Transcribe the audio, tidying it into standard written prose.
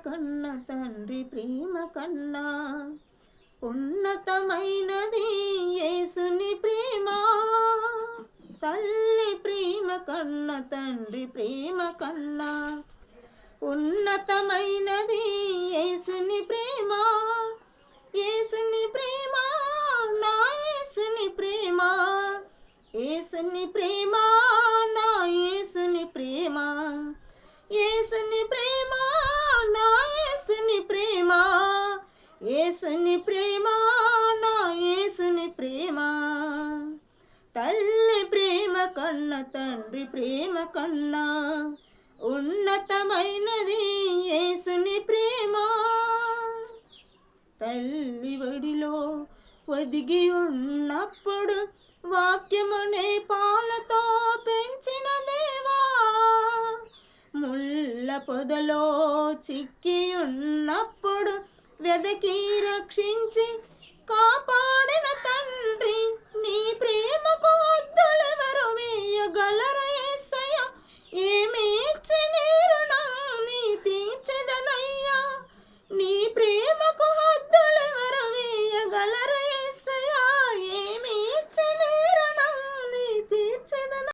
కన్నా తండ్రి ప్రేమ కన్నా ఉన్నతమైనది యేసుని ప్రేమ. తల్లి ప్రేమ కన్నా తండ్రి ప్రేమ కన్నా ఉన్నతమైనది యేసుని ప్రేమ. యేసుని ప్రేమ, నా యేసుని ప్రేమ, యేసుని ప్రేమ, నా యేసుని ప్రేమ, యేసుని ప్రేమ, నా యేసుని ప్రేమ, యేసుని ప్రేమ, నా యేసుని ప్రేమ. తల్లి ప్రేమ కన్నా తండ్రి ప్రేమ కన్నా ఉన్నతమైనది యేసుని ప్రేమ. తల్లి ఒడిలో ఒదిగి ఉన్నప్పుడు వాక్యమునే పాలతో పెంచిన దేవా, ముళ్ళ పొదలో చిక్కి ఉన్నప్పుడు వెదకి రక్షించి కాపాడిన